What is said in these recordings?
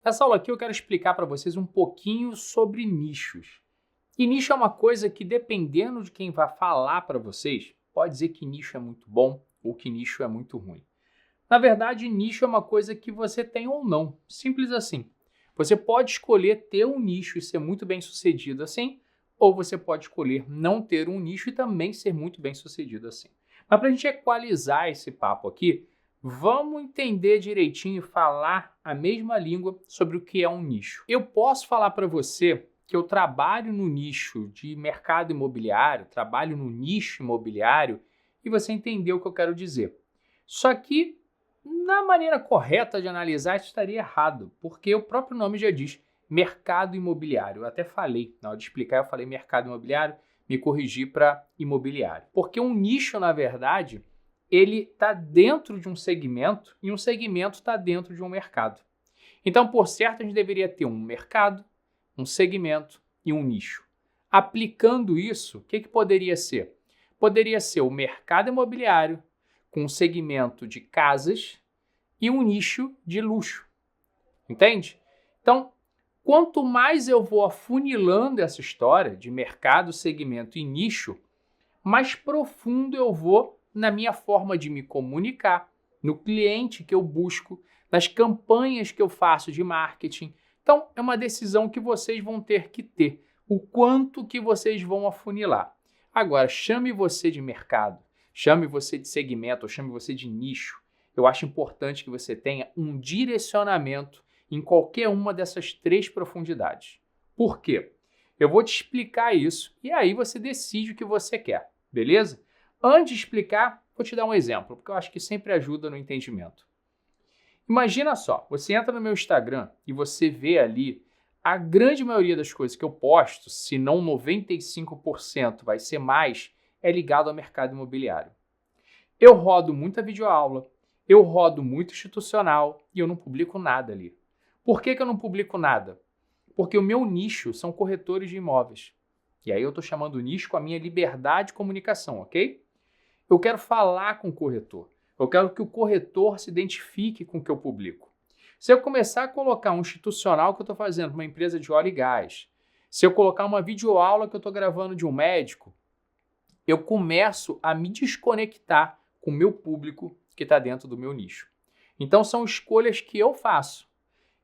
Nessa aula aqui eu quero explicar para vocês um pouquinho sobre nichos. E nicho é uma coisa que, dependendo de quem vai falar para vocês, pode dizer que nicho é muito bom ou que nicho é muito ruim. Na verdade, nicho é uma coisa que você tem ou não, simples assim. Você pode escolher ter um nicho e ser muito bem sucedido assim, ou você pode escolher não ter um nicho e também ser muito bem sucedido assim. Mas para a gente equalizar esse papo aqui, vamos entender direitinho e falar a mesma língua sobre o que é um nicho. Eu posso falar para você que eu trabalho no nicho de mercado imobiliário, trabalho no nicho imobiliário, e você entendeu o que eu quero dizer. Só que, na maneira correta de analisar, isso estaria errado, porque o próprio nome já diz mercado imobiliário. Eu até falei, na hora de explicar, eu falei mercado imobiliário, me corrigi para imobiliário. Porque um nicho, na verdade, ele está dentro de um segmento e um segmento está dentro de um mercado. Então, por certo, a gente deveria ter um mercado, um segmento e um nicho. Aplicando isso, o que poderia ser? Poderia ser o mercado imobiliário com um segmento de casas e um nicho de luxo. Entende? Então, quanto mais eu vou afunilando essa história de mercado, segmento e nicho, mais profundo eu vou na minha forma de me comunicar, no cliente que eu busco, nas campanhas que eu faço de marketing. Então, é uma decisão que vocês vão ter que ter, o quanto que vocês vão afunilar. Agora, chame você de mercado, chame você de segmento, ou chame você de nicho. Eu acho importante que você tenha um direcionamento em qualquer uma dessas três profundidades. Por quê? Eu vou te explicar isso e aí você decide o que você quer, beleza? Antes de explicar, vou te dar um exemplo, porque eu acho que sempre ajuda no entendimento. Imagina só, você entra no meu Instagram e você vê ali a grande maioria das coisas que eu posto, se não 95%, vai ser mais, é ligado ao mercado imobiliário. Eu rodo muita videoaula, eu rodo muito institucional e eu não publico nada ali. Por que eu não publico nada? Porque o meu nicho são corretores de imóveis. E aí eu estou chamando o nicho com a minha liberdade de comunicação, ok? Eu quero falar com o corretor. Eu quero que o corretor se identifique com o que eu publico. Se eu começar a colocar um institucional que eu estou fazendo para uma empresa de óleo e gás, se eu colocar uma videoaula que eu estou gravando de um médico, eu começo a me desconectar com o meu público que está dentro do meu nicho. Então são escolhas que eu faço.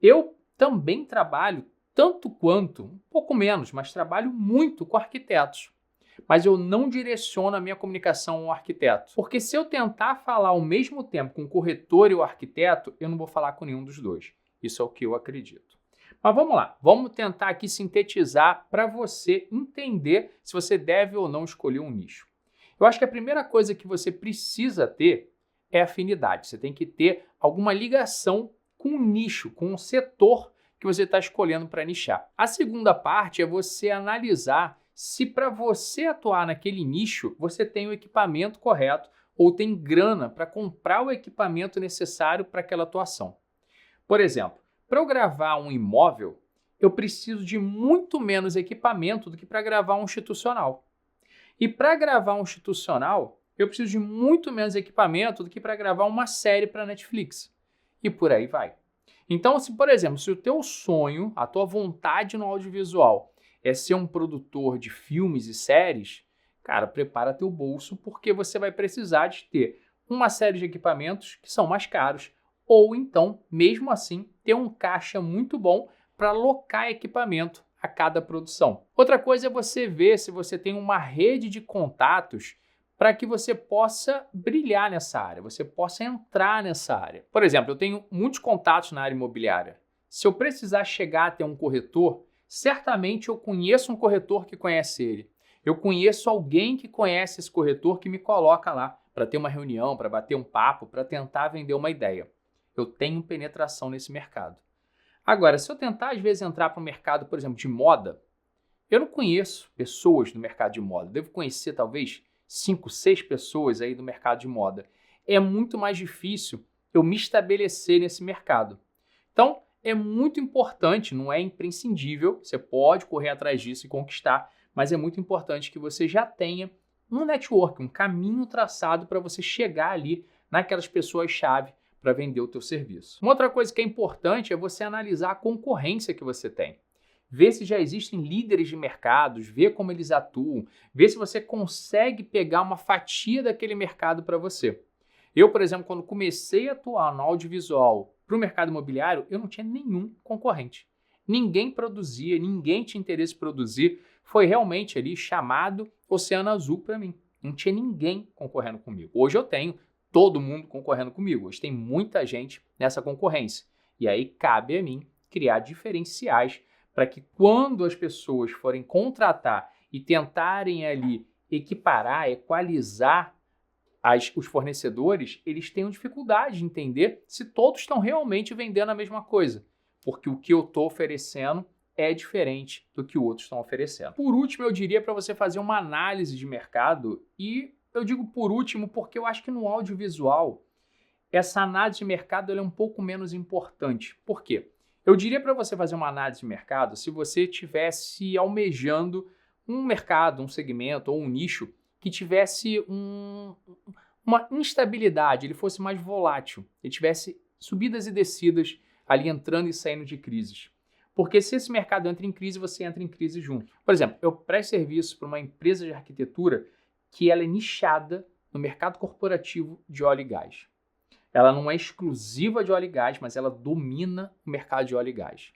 Eu também trabalho tanto quanto, um pouco menos, mas trabalho muito com arquitetos. Mas eu não direciono a minha comunicação ao arquiteto. Porque se eu tentar falar ao mesmo tempo com o corretor e o arquiteto, eu não vou falar com nenhum dos dois. Isso é o que eu acredito. Mas vamos lá, vamos tentar aqui sintetizar para você entender se você deve ou não escolher um nicho. Eu acho que a primeira coisa que você precisa ter é afinidade. Você tem que ter alguma ligação com um nicho, com um setor que você está escolhendo para nichar. A segunda parte é você analisar se para você atuar naquele nicho, você tem o equipamento correto ou tem grana para comprar o equipamento necessário para aquela atuação. Por exemplo, para eu gravar um imóvel, eu preciso de muito menos equipamento do que para gravar um institucional. E para gravar um institucional, eu preciso de muito menos equipamento do que para gravar uma série para Netflix. E por aí vai. Então, se, por exemplo, se o teu sonho, a tua vontade no audiovisual é ser um produtor de filmes e séries, cara, prepara teu bolso porque você vai precisar de ter uma série de equipamentos que são mais caros ou então, mesmo assim, ter um caixa muito bom para alocar equipamento a cada produção. Outra coisa é você ver se você tem uma rede de contatos para que você possa brilhar nessa área, você possa entrar nessa área. Por exemplo, eu tenho muitos contatos na área imobiliária. Se eu precisar chegar até um corretor, certamente eu conheço um corretor que conhece ele. Eu conheço alguém que conhece esse corretor que me coloca lá para ter uma reunião, para bater um papo, para tentar vender uma ideia. Eu tenho penetração nesse mercado. Agora, se eu tentar às vezes entrar para o mercado, por exemplo, de moda, eu não conheço pessoas do mercado de moda. Devo conhecer talvez 5, 6 pessoas aí do mercado de moda. É muito mais difícil eu me estabelecer nesse mercado. Então, é muito importante, não é imprescindível, você pode correr atrás disso e conquistar, mas é muito importante que você já tenha um network, um caminho traçado para você chegar ali naquelas pessoas-chave para vender o teu serviço. Uma outra coisa que é importante é você analisar a concorrência que você tem. Ver se já existem líderes de mercados, ver como eles atuam, ver se você consegue pegar uma fatia daquele mercado para você. Eu, por exemplo, quando comecei a atuar no audiovisual para o mercado imobiliário, eu não tinha nenhum concorrente. Ninguém produzia, ninguém tinha interesse em produzir. Foi realmente ali chamado Oceano Azul para mim. Não tinha ninguém concorrendo comigo. Hoje eu tenho todo mundo concorrendo comigo. Hoje tem muita gente nessa concorrência. E aí cabe a mim criar diferenciais para que quando as pessoas forem contratar e tentarem ali equiparar, equalizar os fornecedores, eles tenham dificuldade de entender se todos estão realmente vendendo a mesma coisa, porque o que eu estou oferecendo é diferente do que outros estão oferecendo. Por último, eu diria para você fazer uma análise de mercado, e eu digo por último porque eu acho que no audiovisual essa análise de mercado ela é um pouco menos importante. Por quê? Eu diria para você fazer uma análise de mercado se você estivesse almejando um mercado, um segmento ou um nicho que tivesse uma instabilidade, ele fosse mais volátil, ele tivesse subidas e descidas ali entrando e saindo de crises. Porque se esse mercado entra em crise, você entra em crise junto. Por exemplo, eu presto serviço para uma empresa de arquitetura que ela é nichada no mercado corporativo de óleo e gás. Ela não é exclusiva de óleo e gás, mas ela domina o mercado de óleo e gás.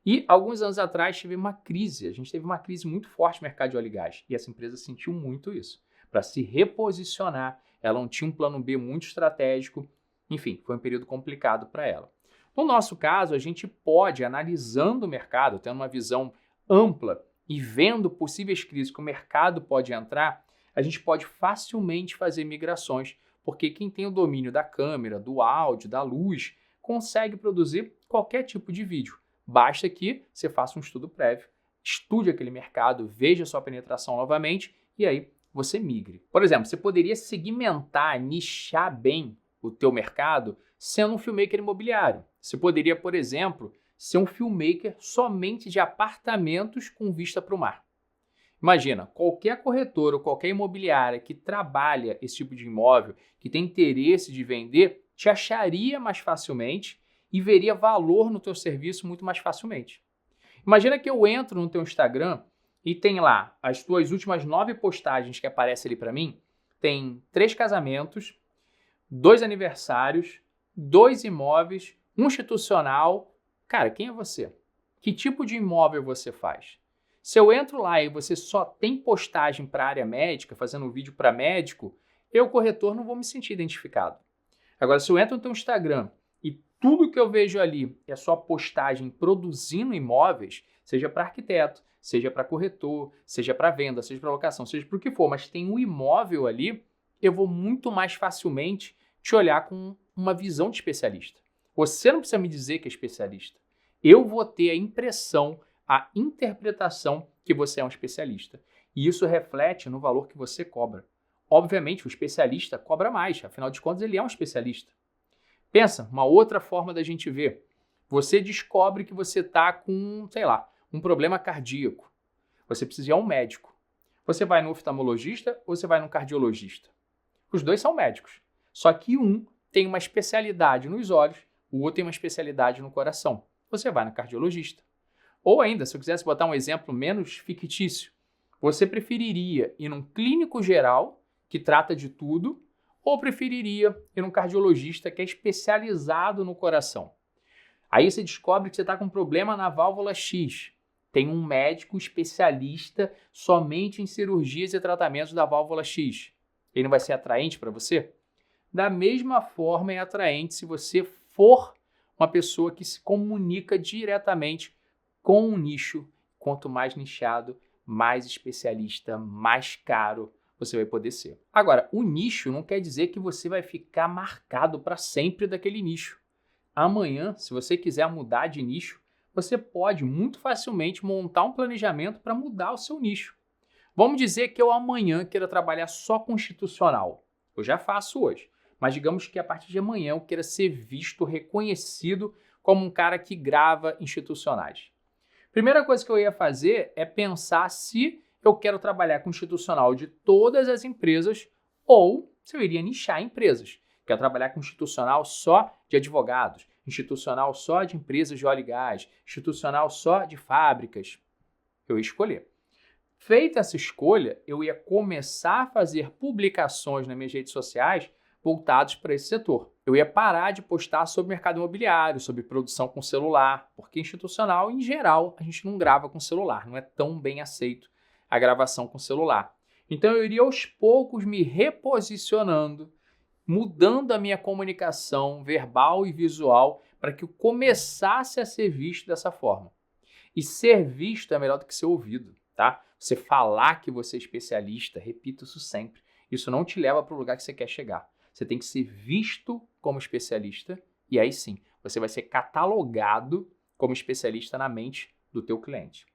E alguns anos atrás teve uma crise, a gente teve uma crise muito forte no mercado de óleo e gás, e essa empresa sentiu muito isso. Para se reposicionar, ela não tinha um plano B muito estratégico, enfim, foi um período complicado para ela. No nosso caso, a gente pode, analisando o mercado, tendo uma visão ampla e vendo possíveis crises que o mercado pode entrar, a gente pode facilmente fazer migrações, porque quem tem o domínio da câmera, do áudio, da luz, consegue produzir qualquer tipo de vídeo. Basta que você faça um estudo prévio, estude aquele mercado, veja sua penetração novamente e aí você migre. Por exemplo, você poderia segmentar, nichar bem o teu mercado sendo um filmmaker imobiliário. Você poderia, por exemplo, ser um filmmaker somente de apartamentos com vista para o mar. Imagina, qualquer corretor ou qualquer imobiliária que trabalha esse tipo de imóvel, que tem interesse de vender, te acharia mais facilmente e veria valor no teu serviço muito mais facilmente. Imagina que eu entro no teu Instagram e tem lá as tuas últimas 9 postagens que aparecem ali para mim, tem 3 casamentos, 2 aniversários, 2 imóveis, um institucional. Cara, quem é você? Que tipo de imóvel você faz? Se eu entro lá e você só tem postagem para a área médica, fazendo um vídeo para médico, eu, corretor, não vou me sentir identificado. Agora, se eu entro no teu Instagram e tudo que eu vejo ali é só postagem produzindo imóveis, seja para arquiteto, seja para corretor, seja para venda, seja para locação, seja para o que for, mas tem um imóvel ali, eu vou muito mais facilmente te olhar com uma visão de especialista. Você não precisa me dizer que é especialista. Eu vou ter a impressão, a interpretação que você é um especialista. E isso reflete no valor que você cobra. Obviamente, o especialista cobra mais, afinal de contas, ele é um especialista. Pensa, uma outra forma da gente ver. Você descobre que você está com, sei lá, um problema cardíaco. Você precisa ir a um médico. Você vai no oftalmologista ou você vai no cardiologista? Os dois são médicos. Só que um tem uma especialidade nos olhos, o outro tem uma especialidade no coração. Você vai no cardiologista. Ou ainda, se eu quisesse botar um exemplo menos fictício, você preferiria ir num clínico geral, que trata de tudo, ou preferiria ir num cardiologista que é especializado no coração? Aí você descobre que você está com um problema na válvula X. Tem um médico especialista somente em cirurgias e tratamentos da válvula X. Ele não vai ser atraente para você? Da mesma forma é atraente se você for uma pessoa que se comunica diretamente com um nicho. Quanto mais nichado, mais especialista, mais caro você vai poder ser. Agora, o nicho não quer dizer que você vai ficar marcado para sempre daquele nicho. Amanhã, se você quiser mudar de nicho, você pode muito facilmente montar um planejamento para mudar o seu nicho. Vamos dizer que eu amanhã queira trabalhar só com institucional. Eu já faço hoje. Mas digamos que a partir de amanhã eu queira ser visto, reconhecido como um cara que grava institucionais. Primeira coisa que eu ia fazer é pensar se eu quero trabalhar com institucional de todas as empresas ou se eu iria nichar empresas. quero trabalhar com institucional só de advogados, institucional só de empresas de óleo e gás, institucional só de fábricas. Eu ia escolher. Feita essa escolha, eu ia começar a fazer publicações nas minhas redes sociais voltados para esse setor. Eu ia parar de postar sobre mercado imobiliário, sobre produção com celular, porque institucional, em geral, a gente não grava com celular, não é tão bem aceito a gravação com celular. Então eu iria aos poucos me reposicionando, mudando a minha comunicação verbal e visual para que eu começasse a ser visto dessa forma. E ser visto é melhor do que ser ouvido, tá? Você falar que você é especialista, repito isso sempre, isso não te leva para o lugar que você quer chegar. Você tem que ser visto como especialista e aí sim, você vai ser catalogado como especialista na mente do teu cliente.